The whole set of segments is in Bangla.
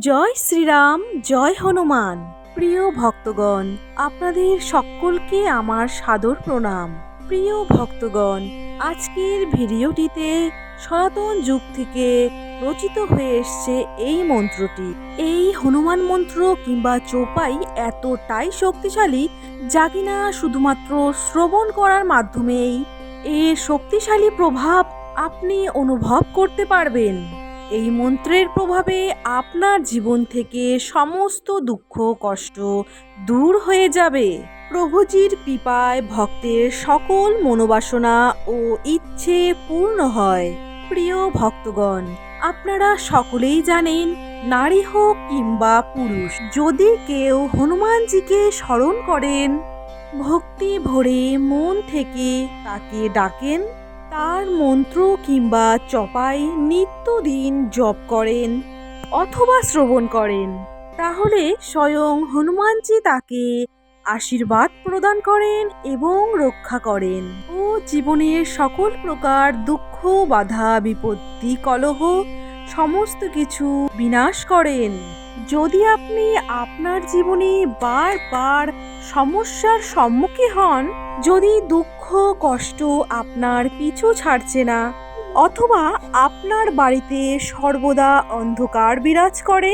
জয় শ্রীরাম, জয় হনুমান। প্রিয় ভক্তগণ, আপনাদের সকলকে আমার সাদর প্রণাম। প্রিয় ভক্তগণ, আজকের ভিডিওটিতে সনাতন যুগ থেকে রচিত হয়ে এসছে এই মন্ত্রটি। এই হনুমান মন্ত্র কিংবা চৌপাই এতটাই শক্তিশালী যা কিনা শুধুমাত্র শ্রবণ করার মাধ্যমেই এর শক্তিশালী প্রভাব আপনি অনুভব করতে পারবেন। এই মন্ত্রের প্রভাবে আপনার জীবন থেকে সমস্ত দুঃখ কষ্ট দূর হয়ে যাবে। প্রভুজির কৃপায় ভক্তের সকল মনোবাসনা ও ইচ্ছে পূর্ণ হয়। প্রিয় ভক্তগণ, আপনারা সকলেই জানেন, নারী হোক কিংবা পুরুষ, যদি কেউ হনুমানজিকে স্মরণ করেন, ভক্তি ভরে মন থেকে তাকে ডাকেন, তার মন্ত্র কিংবা চপাই নিত্যদিন জপ করেন অথবা শ্রবণ করেন, তাহলে স্বয়ং হনুমানজি তাকে আশীর্বাদ প্রদান করেন এবং রক্ষা করেন ও জীবনের সকল প্রকার দুঃখ বাধা বিপত্তি কলহ সমস্ত কিছু বিনাশ করেন। যদি আপনি আপনার জীবনে বারবার সমস্যার সম্মুখীন হন, যদি দুঃখ কষ্ট আপনার পিছু ছাড়ছে না, অথবা আপনার বাড়িতে সর্বদা অন্ধকার বিরাজ করে,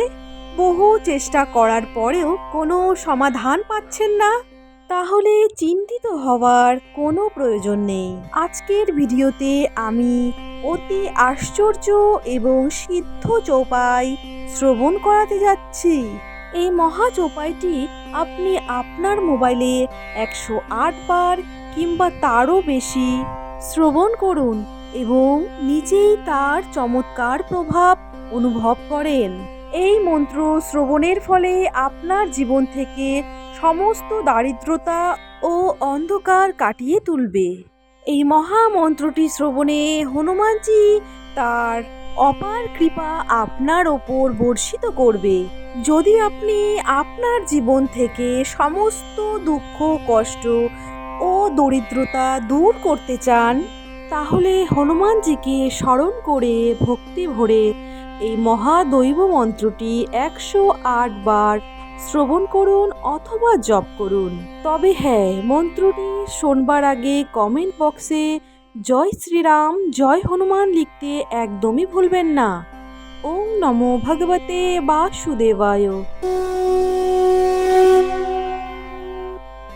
বহু চেষ্টা করার পরেও কোনো সমাধান পাচ্ছেন না, তাহলে চিন্তিত হওয়ার কোনো প্রয়োজন নেই। আজকের ভিডিওতে আমি অতি আশ্চর্য এবং সিদ্ধ চৌপাই শ্রবণ করাতে যাচ্ছি। এই মহা চৌপাইটি আপনি আপনার মোবাইলে 108 বার কিংবা তারও বেশি শ্রবণ করুন এবং নিজেই তার চমৎকার প্রভাব অনুভব করেন। এই মন্ত্র শ্রবণের ফলে আপনার জীবন থেকে সমস্ত দারিদ্রতা ও অন্ধকার কাটিয়ে তুলবে। এই মহা মন্ত্রটি শ্রবণে হনুমানজি তার অপার কৃপা আপনার ওপর বর্ষিত করবে। যদি আপনি আপনার জীবন থেকে সমস্ত দুঃখ কষ্ট ও দরিদ্রতা দূর করতে চান, তাহলে হনুমানজিকে স্মরণ করে ভক্তি ভরে এই মহাদৈব মন্ত্রটি 108 বার শ্রবণ করুন অথবা জপ করুন। তবে হ্যাঁ, মন্ত্রটি শোনবার আগে কমেন্ট বক্সে জয় শ্রীরাম জয় হনুমান লিখতে একদমই ভুলবেন না। ওম নমো ভগবতে বাসুদেবায়।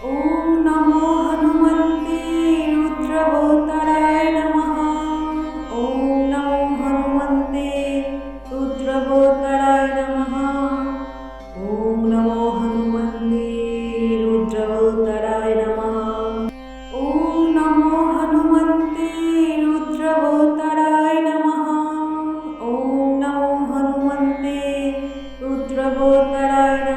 ওম নমো হনুমন্তে রুদ্রবতারায় নমঃ। ওম নমো হনুমন্তে রুদ্রবতারায় নমঃ। ওম নমো হনুমন্তে রুদ্রবতারায় নমঃ। ওম নমো হনুমন্তে রুদ্রবতারায় নমঃ। ওম নমো হনুমন্তে রুদ্রবতারায় নমঃ।